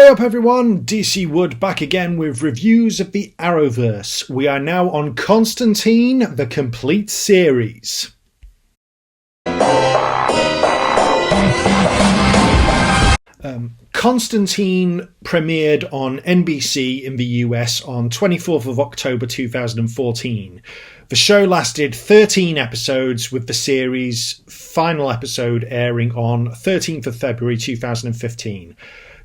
Hey up everyone, DC Wood back again with reviews of the Arrowverse. We are now on Constantine, the complete series. Constantine premiered on NBC in the US on 24th of October 2014. The show lasted 13 episodes, with the series' final episode airing on 13th of February 2015.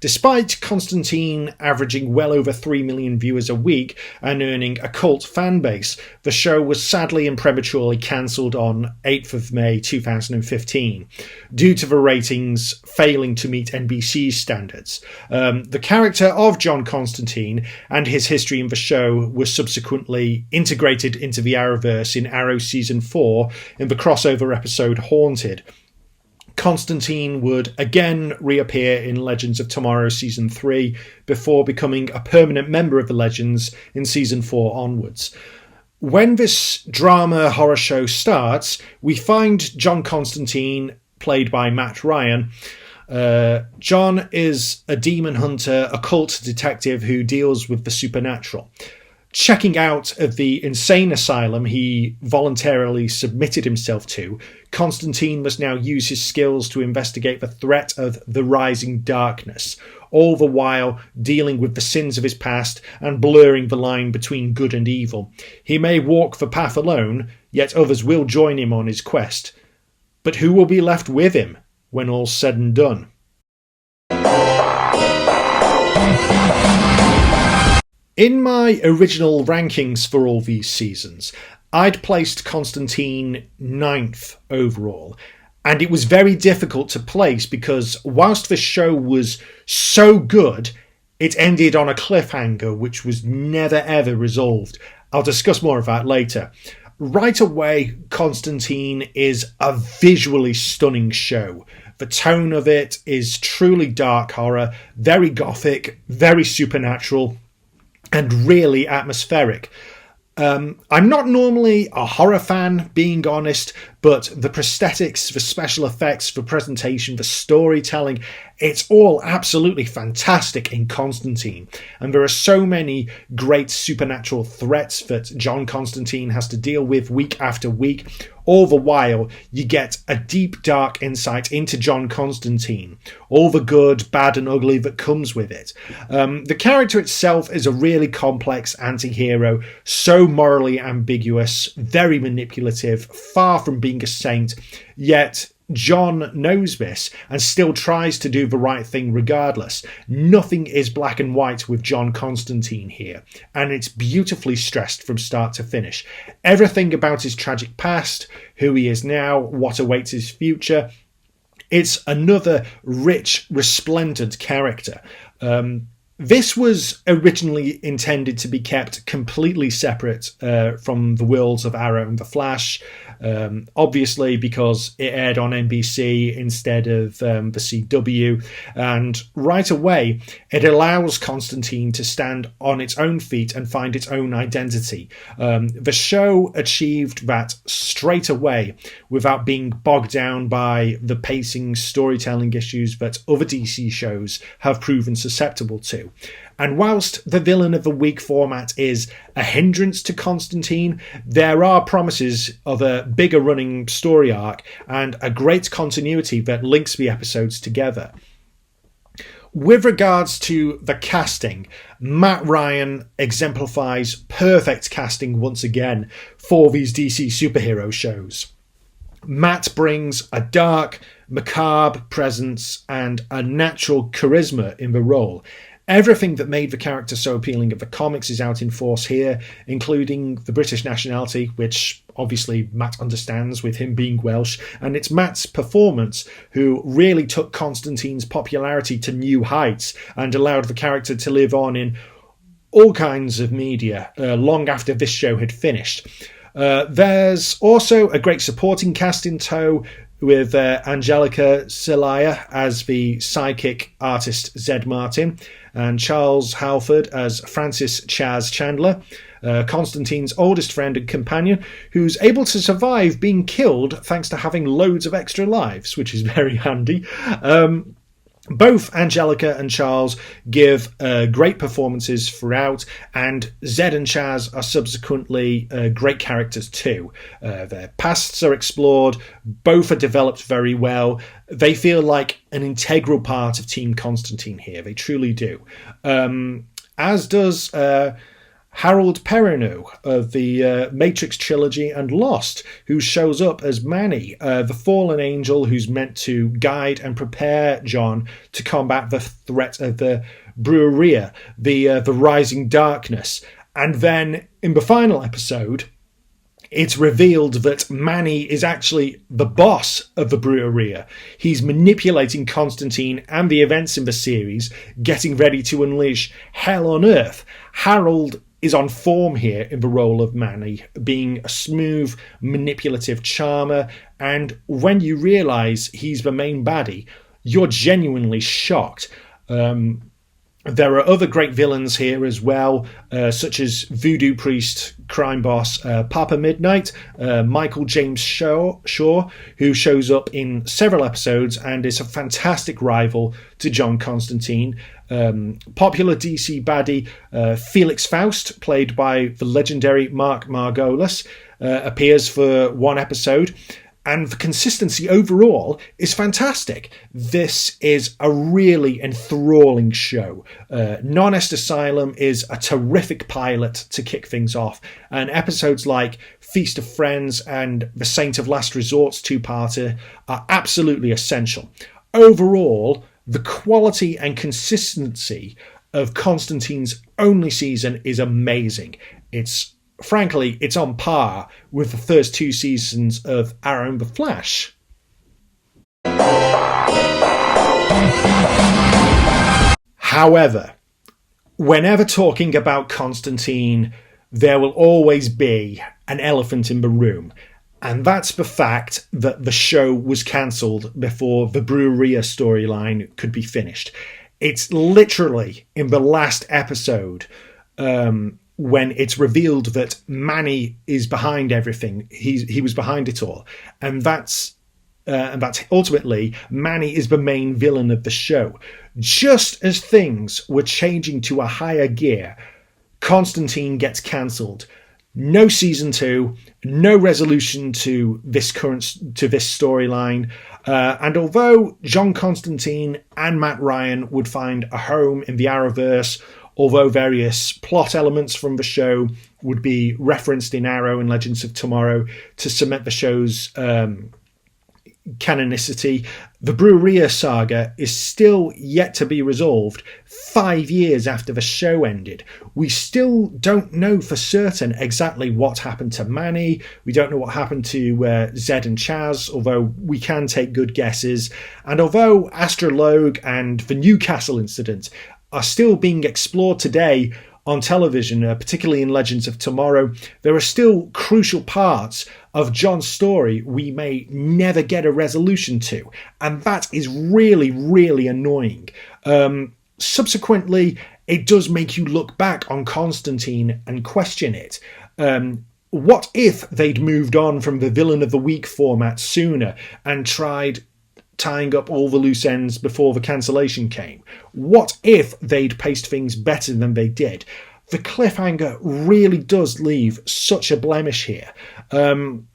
Despite Constantine averaging well over 3 million viewers a week and earning a cult fan base, the show was sadly and prematurely cancelled on 8th of May 2015 due to the ratings failing to meet NBC's standards. The character of John Constantine and his history in the show was subsequently integrated into the Arrowverse in Arrow Season 4 in the crossover episode Haunted. Constantine would again reappear in Legends of Tomorrow Season 3 before becoming a permanent member of the Legends in Season 4 onwards. When this drama horror show starts, we find John Constantine, played by Matt Ryan. John is a demon hunter, occult detective who deals with the supernatural. Checking out of the insane asylum he voluntarily submitted himself to, Constantine must now use his skills to investigate the threat of the rising darkness, all the while dealing with the sins of his past and blurring the line between good and evil. He may walk the path alone, yet others will join him on his quest. But who will be left with him when all's said and done? In my original rankings for all these seasons, I'd placed Constantine 9th overall, and it was very difficult to place because whilst the show was so good, it ended on a cliffhanger which was never ever resolved. I'll discuss more of that later. Right away, Constantine is a visually stunning show. The tone of it is truly dark horror, very gothic, very supernatural, and really atmospheric. I'm not normally a horror fan, being honest, but the prosthetics, the special effects, the presentation, the storytelling, it's all absolutely fantastic in Constantine. And there are so many great supernatural threats that John Constantine has to deal with week after week. All the while, you get a deep, dark insight into John Constantine, all the good, bad and ugly that comes with it. The character itself is a really complex anti-hero, so morally ambiguous, very manipulative, far from being a saint, yet John knows this and still tries to do the right thing regardless. Nothing is black and white with John Constantine here, and it's beautifully stressed from start to finish. Everything about his tragic past, who he is now, what awaits his future. It's another rich, resplendent character. This was originally intended to be kept completely separate from the worlds of Arrow and The Flash, obviously because it aired on NBC instead of the CW, and right away it allows Constantine to stand on its own feet and find its own identity. The show achieved that straight away without being bogged down by the pacing, storytelling issues that other DC shows have proven susceptible to. And whilst the villain of the week format is a hindrance to Constantine, there are promises of a bigger running story arc and a great continuity that links the episodes together. With regards to the casting, Matt Ryan exemplifies perfect casting once again for these DC superhero shows. Matt brings a dark, macabre presence and a natural charisma in the role. Everything that made the character so appealing of the comics is out in force here, including the British nationality, which obviously Matt understands with him being Welsh, and it's Matt's performance who really took Constantine's popularity to new heights and allowed the character to live on in all kinds of media long after this show had finished. There's also a great supporting cast in tow, with Angelica Celaya as the psychic artist Zed Martin, and Charles Halford as Francis Chaz Chandler, Constantine's oldest friend and companion, who's able to survive being killed thanks to having loads of extra lives, which is very handy. Both Angelica and Charles give great performances throughout, and Zed and Chaz are subsequently great characters too. Their pasts are explored, both are developed very well. They feel like an integral part of Team Constantine here, they truly do. As does Harold Perrineau of the Matrix trilogy and Lost, who shows up as Manny, the fallen angel who's meant to guide and prepare John to combat the threat of the Brujeria, the rising darkness. And then in the final episode, it's revealed that Manny is actually the boss of the Brujeria. He's manipulating Constantine and the events in the series, getting ready to unleash hell on Earth. Harold is on form here in the role of Manny, being a smooth, manipulative charmer, and when you realise he's the main baddie, you're genuinely shocked. There are other great villains here as well, such as Voodoo Priest, crime boss Papa Midnight, Michael James Shaw, who shows up in several episodes and is a fantastic rival to John Constantine. Popular DC baddie Felix Faust, played by the legendary Mark Margolis, appears for one episode. And the consistency overall is fantastic. This is a really enthralling show. Non-Est Asylum is a terrific pilot to kick things off, and episodes like Feast of Friends and The Saint of Last Resort's two-parter are absolutely essential. Overall, the quality and consistency of Constantine's only season is amazing. Frankly, it's on par with the first two seasons of Arrow and the Flash. However, whenever talking about Constantine, there will always be an elephant in the room, and that's the fact that the show was cancelled before the Brujeria storyline could be finished. It's literally in the last episode when it's revealed that Manny is behind everything. He was behind it all, and that's ultimately Manny is the main villain of the show. Just as things were changing to a higher gear, Constantine gets cancelled. No season 2, no resolution to this storyline, and although John Constantine and Matt Ryan would find a home in the Arrowverse, although various plot elements from the show would be referenced in Arrow and Legends of Tomorrow to cement the show's canonicity, the Brujeria saga is still yet to be resolved 5 years after the show ended. We still don't know for certain exactly what happened to Manny. We don't know what happened to Zed and Chaz, although we can take good guesses. And although Astrologue and the Newcastle incident are still being explored today on television, particularly in Legends of Tomorrow, there are still crucial parts of John's story we may never get a resolution to, and that is really, really annoying. Subsequently, it does make you look back on Constantine and question it. What if they'd moved on from the Villain of the Week format sooner and tried tying up all the loose ends before the cancellation came? What if they'd paced things better than they did? The cliffhanger really does leave such a blemish here. Then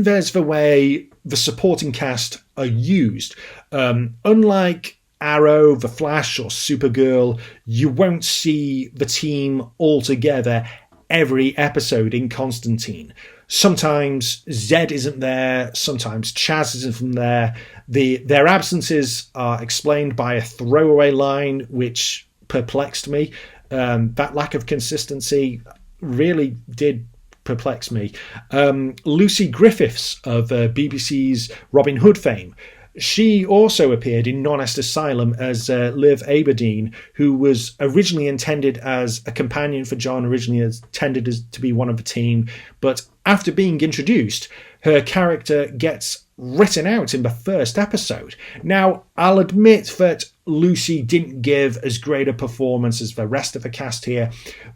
there's the way the supporting cast are used. Unlike Arrow, The Flash or Supergirl, you won't see the team all together every episode in Constantine. Sometimes Zed isn't there, sometimes Chaz isn't there. Their absences are explained by a throwaway line, which perplexed me. That lack of consistency really did perplex me. Lucy Griffiths of BBC's Robin Hood fame, she also appeared in Non-Est Asylum as Liv Aberdeen, who was originally intended as a companion for John, originally intended as to be one of the team, but after being introduced, her character gets written out in the first episode. Now, I'll admit that Lucy didn't give as great a performance as the rest of the cast here,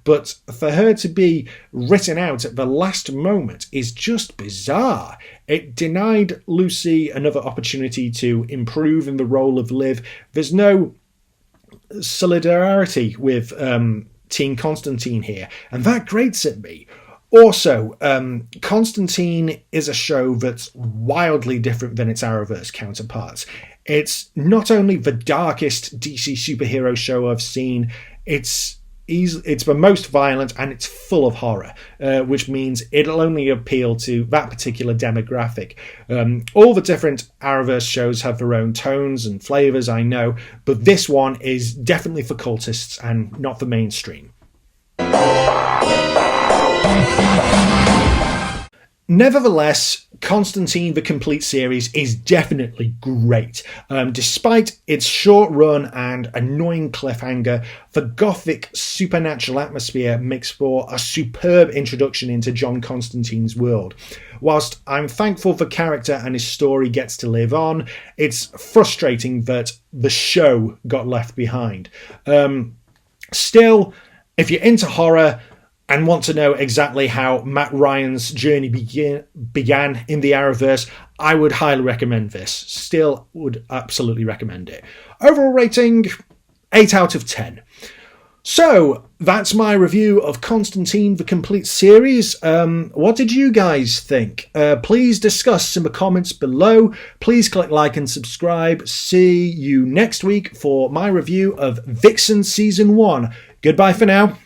but for her to be written out at the last moment is just bizarre. It denied Lucy another opportunity to improve in the role of Liv. There's no solidarity with Teen Constantine here, and that grates at me. Also, Constantine is a show that's wildly different than its Arrowverse counterparts. It's not only the darkest DC superhero show I've seen, it's the most violent and it's full of horror, which means it'll only appeal to that particular demographic. All the different Arrowverse shows have their own tones and flavours, I know, but this one is definitely for cultists and not for mainstream. Nevertheless, Constantine the Complete series is definitely great. Despite its short run and annoying cliffhanger, the gothic supernatural atmosphere makes for a superb introduction into John Constantine's world. Whilst I'm thankful the character and his story gets to live on, it's frustrating that the show got left behind. Still, if you're into horror and want to know exactly how Matt Ryan's journey began in the Arrowverse, I would highly recommend this. Still would absolutely recommend it. Overall rating, 8 out of 10. So, that's my review of Constantine the Complete series. What did you guys think? Please discuss in the comments below. Please click like and subscribe. See you next week for my review of Vixen Season 1. Goodbye for now.